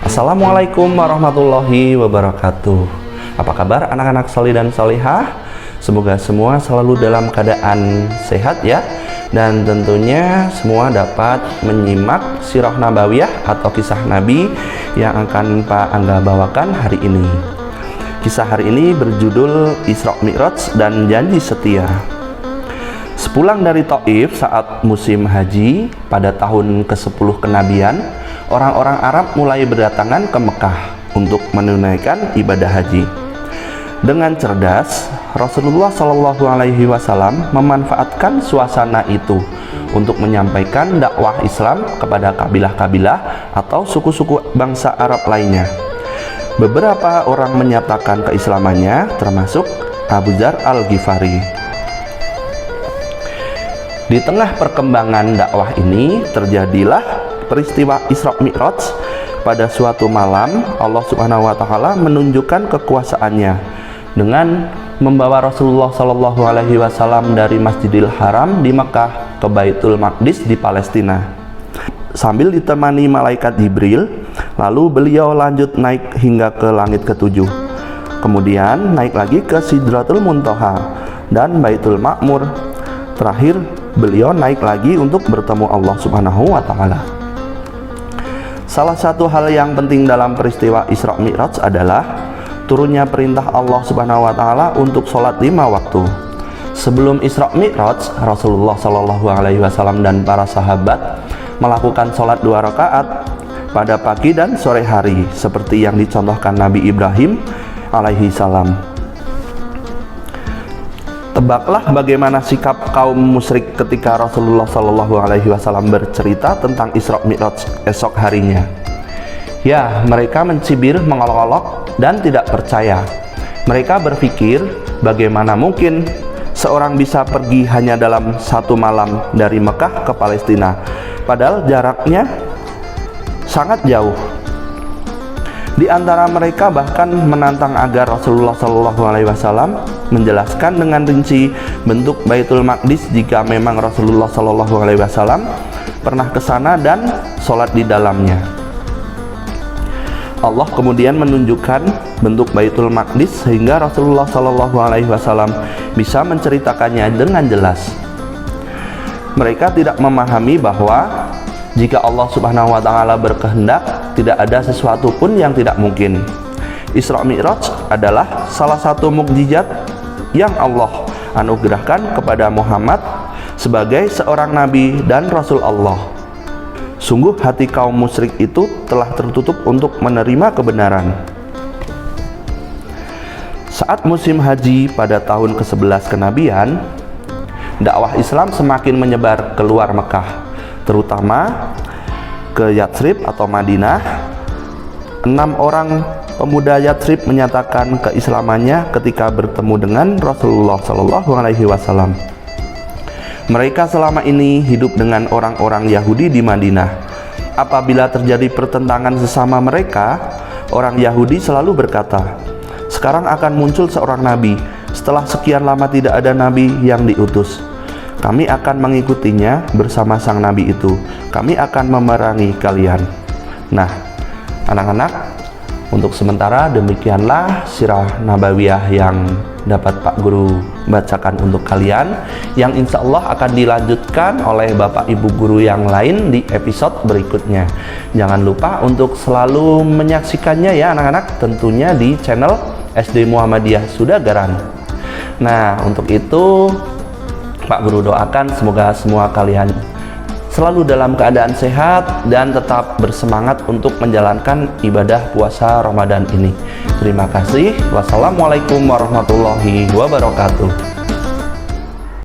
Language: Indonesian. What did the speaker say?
Assalamualaikum warahmatullahi wabarakatuh. Apa kabar anak-anak solih dan solihah? Semoga semua selalu dalam keadaan sehat ya. Dan tentunya semua dapat menyimak sirah nabawiyah atau kisah Nabi yang akan Pak Angga bawakan hari ini. Kisah hari ini berjudul Isra Mi'raj dan Janji Setia. Sepulang dari Taif saat musim haji pada tahun ke-10 kenabian, orang-orang Arab mulai berdatangan ke Mekah untuk menunaikan ibadah haji. Dengan cerdas, Rasulullah Shallallahu Alaihi Wasallam memanfaatkan suasana itu untuk menyampaikan dakwah Islam kepada kabilah-kabilah atau suku-suku bangsa Arab lainnya. Beberapa orang menyatakan keislamannya, termasuk Abu Dzar Al-Ghifari. Di tengah perkembangan dakwah ini terjadilah peristiwa Isra Mi'raj. Pada suatu malam Allah Subhanahu wa taala menunjukkan kekuasaannya dengan membawa Rasulullah Shallallahu alaihi wasallam dari Masjidil Haram di Mekah ke Baitul Maqdis di Palestina. Sambil ditemani malaikat Jibril, lalu beliau lanjut naik hingga ke langit ke-7. Kemudian naik lagi ke Sidratul Muntaha dan Baitul Ma'mur. Terakhir beliau naik lagi untuk bertemu Allah Subhanahu wa taala. Salah satu hal yang penting dalam peristiwa Isra Mi'raj adalah turunnya perintah Allah Subhanahu wa taala untuk sholat 5 waktu. Sebelum Isra Mi'raj, Rasulullah Shallallahu alaihi wasallam dan para sahabat melakukan sholat 2 rakaat pada pagi dan sore hari seperti yang dicontohkan Nabi Ibrahim alaihi salam. Tebaklah bagaimana sikap kaum musyrik ketika Rasulullah Shallallahu alaihi wasallam bercerita tentang Isra Mi'raj esok harinya. Ya, mereka mencibir, mengolok-olok dan tidak percaya. Mereka berpikir, bagaimana mungkin seorang bisa pergi hanya dalam 1 malam dari Mekah ke Palestina, padahal jaraknya sangat jauh. Di antara mereka bahkan menantang agar Rasulullah Shallallahu alaihi wasallam menjelaskan dengan rinci bentuk Baitul Maqdis jika memang Rasulullah Shallallahu alaihi wasallam pernah ke sana dan sholat di dalamnya. Allah kemudian menunjukkan bentuk Baitul Maqdis sehingga Rasulullah Shallallahu alaihi wasallam bisa menceritakannya dengan jelas. Mereka tidak memahami bahwa jika Allah Subhanahu wa taala berkehendak, tidak ada sesuatu pun yang tidak mungkin. Isra Mi'raj adalah salah satu mukjizat yang Allah anugerahkan kepada Muhammad sebagai seorang nabi dan rasul Allah. Sungguh hati kaum musyrik itu telah tertutup untuk menerima kebenaran. Saat musim haji pada tahun ke-11 kenabian, dakwah Islam semakin menyebar keluar Mekah, terutama ke Yatsrib atau Madinah. 6 orang pemuda Yatsrib menyatakan keislamannya ketika bertemu dengan Rasulullah Shallallahu alaihi wasallam. Mereka selama ini hidup dengan orang-orang Yahudi di Madinah. Apabila terjadi pertentangan sesama mereka, orang Yahudi selalu berkata, "Sekarang akan muncul seorang nabi. Setelah sekian lama tidak ada nabi yang diutus. Kami akan mengikutinya bersama sang nabi itu. Kami akan memerangi kalian." Nah, anak-anak, untuk sementara demikianlah sirah nabawiyah yang dapat Pak Guru bacakan untuk kalian, yang insya Allah akan dilanjutkan oleh Bapak Ibu Guru yang lain di episode berikutnya. Jangan lupa untuk selalu menyaksikannya ya anak-anak, tentunya di channel SD Muhammadiyah Sudagaran. Nah, untuk itu Pak Guru doakan semoga semua kalian selalu dalam keadaan sehat dan tetap bersemangat untuk menjalankan ibadah puasa Ramadan ini. Terima kasih. Wassalamualaikum warahmatullahi wabarakatuh.